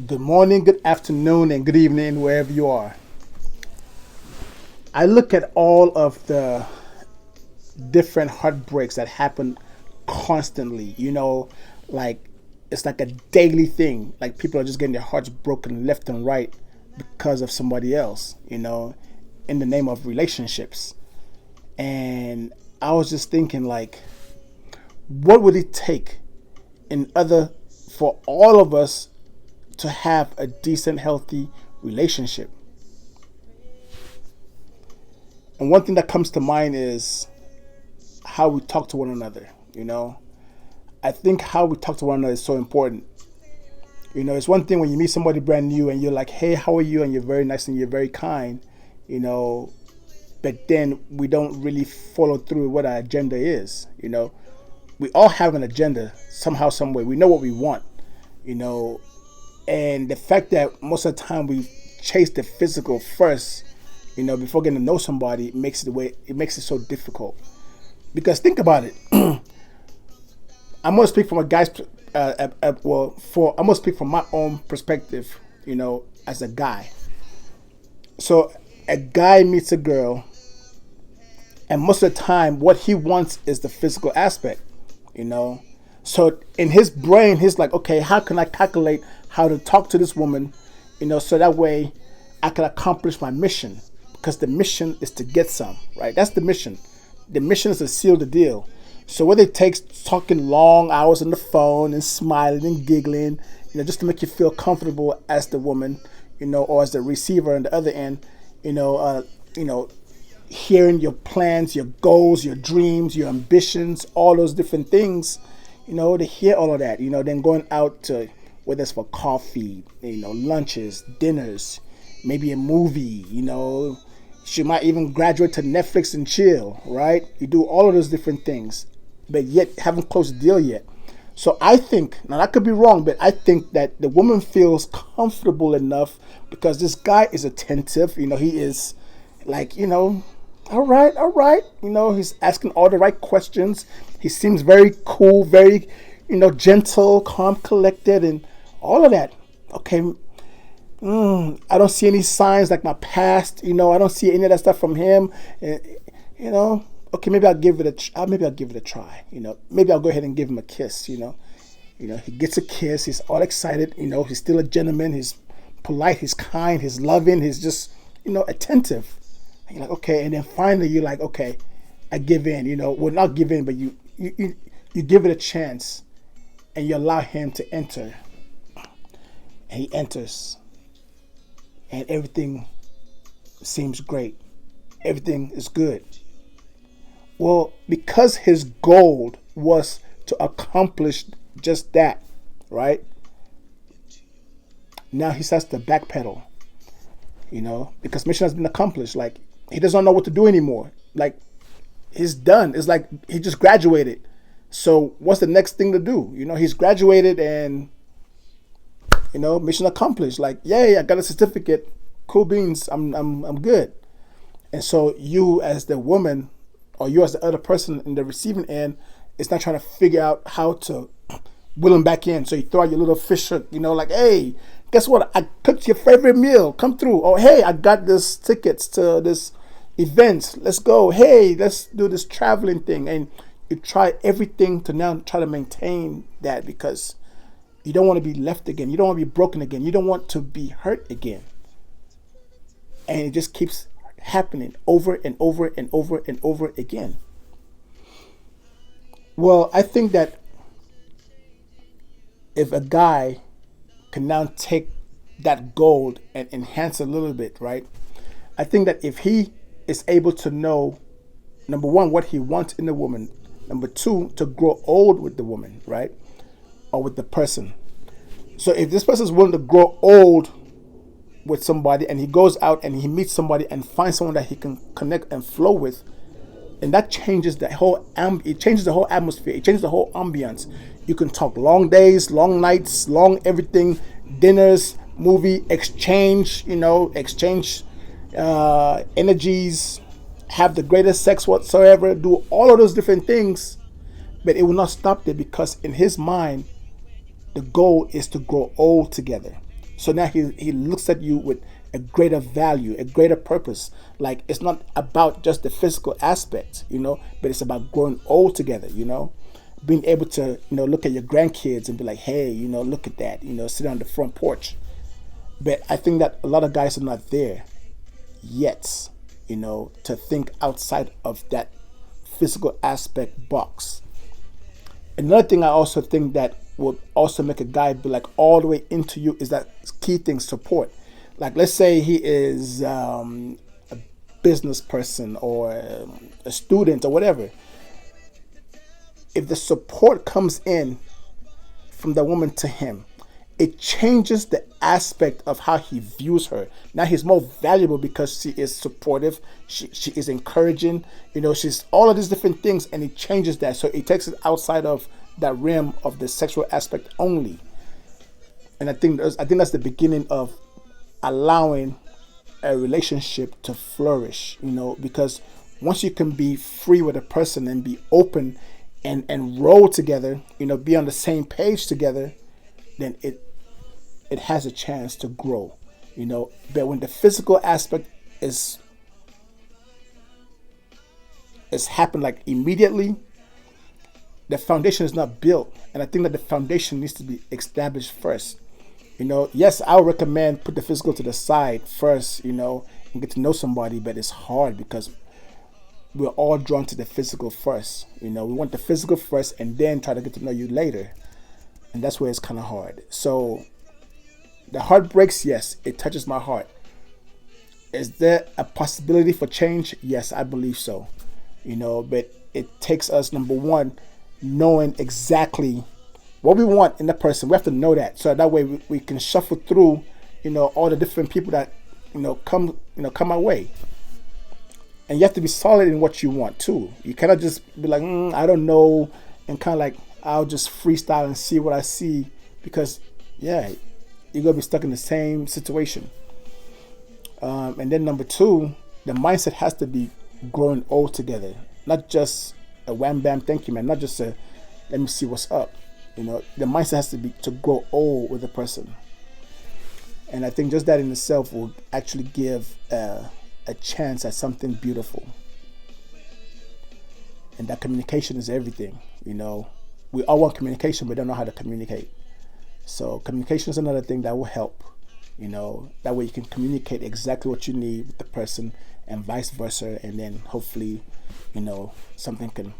Good morning, good afternoon, and good evening, wherever you are. I look at all of the different heartbreaks that happen constantly. Like it's like a daily thing. Like people are just getting their hearts broken left and right because of somebody else, in the name of relationships. And I was just thinking, like, what would it take in other for all of us to have a decent, healthy relationship? And one thing that comes to mind is how we talk to one another. I think how we talk to one another is so important. It's one thing when you meet somebody brand new and you're like, hey, how are you? And you're very nice and you're very kind, you know, but then we don't really follow through what our agenda is. We all have an agenda somehow, some way. We know what we want, you know, and the fact that most of the time we chase the physical first, before getting to know somebody makes it so difficult. Because think about it. I'm gonna speak from a guy's for I'm gonna speak from my own perspective, as a guy. So a guy meets a girl, and most of the time, what he wants is the physical aspect, you know. So in his brain, he's like, okay, how can I calculate how to talk to this woman, so that way I can accomplish my mission, because the mission is to get some, right? That's the mission. The mission is to seal the deal. So whether it takes talking long hours on the phone and smiling and giggling, just to make you feel comfortable as the woman, or as the receiver on the other end, hearing your plans, your goals, your dreams, your ambitions, all those different things, to hear all of that, then going out to, whether it's for coffee, lunches, dinners, maybe a movie, she might even graduate to Netflix and chill, right? You do all of those different things, but yet haven't closed the deal yet. So I think, now that could be wrong, but I think that the woman feels comfortable enough because this guy is attentive. He is like, all right. He's asking all the right questions. He seems very cool, very, gentle, calm, collected, and all of that. Okay. I don't see any signs like my past. I don't see any of that stuff from him. Uh, okay, maybe I'll give it maybe I'll give it a try. Maybe I'll go ahead and give him a kiss. He gets a kiss. He's all excited. He's still a gentleman. He's polite. He's kind. He's loving. He's just, attentive. And you're like, okay. And then finally, you're like, okay, I give in. Well, not give in, but you give it a chance, and you allow him to enter. And he enters, and everything seems great. Everything is good. Well, because his goal was to accomplish just that, right? Now he starts to backpedal, because mission has been accomplished. Like, he doesn't know what to do anymore. Like, he's done. It's like he just graduated. So what's the next thing to do? He's graduated and, mission accomplished. Like, yay, I got a certificate. Cool beans. I'm good. And so you as the woman, or you as the other person in the receiving end, is not trying to figure out how to will him back in. So you throw out your little fish hook, like, hey, guess what? I cooked your favorite meal. Come through. Oh, hey, I got this tickets to this event. Let's go. Hey, let's do this traveling thing. And you try everything to now try to maintain that, because you don't want to be left again. You don't want to be broken again. You don't want to be hurt again. And it just keeps happening over and over and over and over again. Well, I think that if a guy can now take that gold and enhance a little bit, right? I think that if he is able to know, number one, what he wants in a woman, number two, to grow old with the woman, right? Or with the person. So if this person is willing to grow old with somebody, and he goes out and he meets somebody and finds someone that he can connect and flow with, and that changes the whole it changes the whole atmosphere. It changes the whole ambiance. You can talk long days, long nights, long everything, dinners, movie, exchange energies, have the greatest sex whatsoever, do all of those different things, but it will not stop there, because in his mind the goal is to grow old together. So now he looks at you with a greater value, a greater purpose. Like, it's not about just the physical aspect, but it's about growing old together, being able to, look at your grandkids and be like, hey, look at that, sit on the front porch. But I think that a lot of guys are not there yet, to think outside of that physical aspect box. Another thing I also think that would also make a guy be like all the way into you is that key thing, support. Like, let's say he is a business person or a student or whatever. If the support comes in from the woman to him, it changes the aspect of how he views her. Now he's more valuable because she is supportive, she is encouraging, she's all of these different things, and it changes that. So it takes it outside of that realm of the sexual aspect only. And I think that's the beginning of allowing a relationship to flourish, because once you can be free with a person and be open and roll together, be on the same page together, then it has a chance to grow, But when the physical aspect is happened like immediately, the foundation is not built. And I think that the foundation needs to be established first. Yes, I would recommend put the physical to the side first, and get to know somebody, but it's hard because we're all drawn to the physical first. We want the physical first and then try to get to know you later. And that's where it's kind of hard. So the heartbreaks, yes, it touches my heart. Is there a possibility for change? Yes, I believe so. But it takes us, number one, knowing exactly what we want in the person. We have to know that, so that way we can shuffle through, all the different people that, come our way. And you have to be solid in what you want too. You cannot just be like, I don't know, and kind of like, I'll just freestyle and see what I see, because you're gonna be stuck in the same situation. And then number two, the mindset has to be growing old together, not just a wham bam thank you man, not just a let me see what's up. The mindset has to be to grow old with a person. And I think just that in itself will actually give a chance at something beautiful. And that communication is everything. We all want communication, but don't know how to communicate. So communication is another thing that will help. That way you can communicate exactly what you need with the person and vice versa. And then hopefully, something can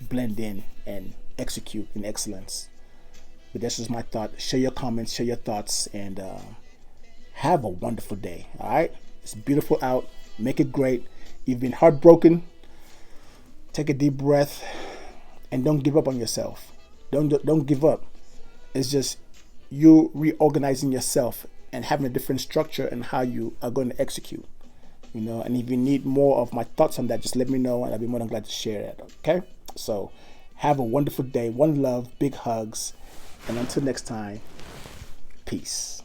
blend in and execute in excellence. But that's just my thought. Share your comments, share your thoughts, and have a wonderful day. All right? It's beautiful out. Make it great. You've been heartbroken. Take a deep breath and don't give up on yourself. Don't give up. It's just you reorganizing yourself and having a different structure and how you are going to execute. And if you need more of my thoughts on that, just let me know and I'll be more than glad to share that. Okay? So have a wonderful day. One love, big hugs, and until next time, peace.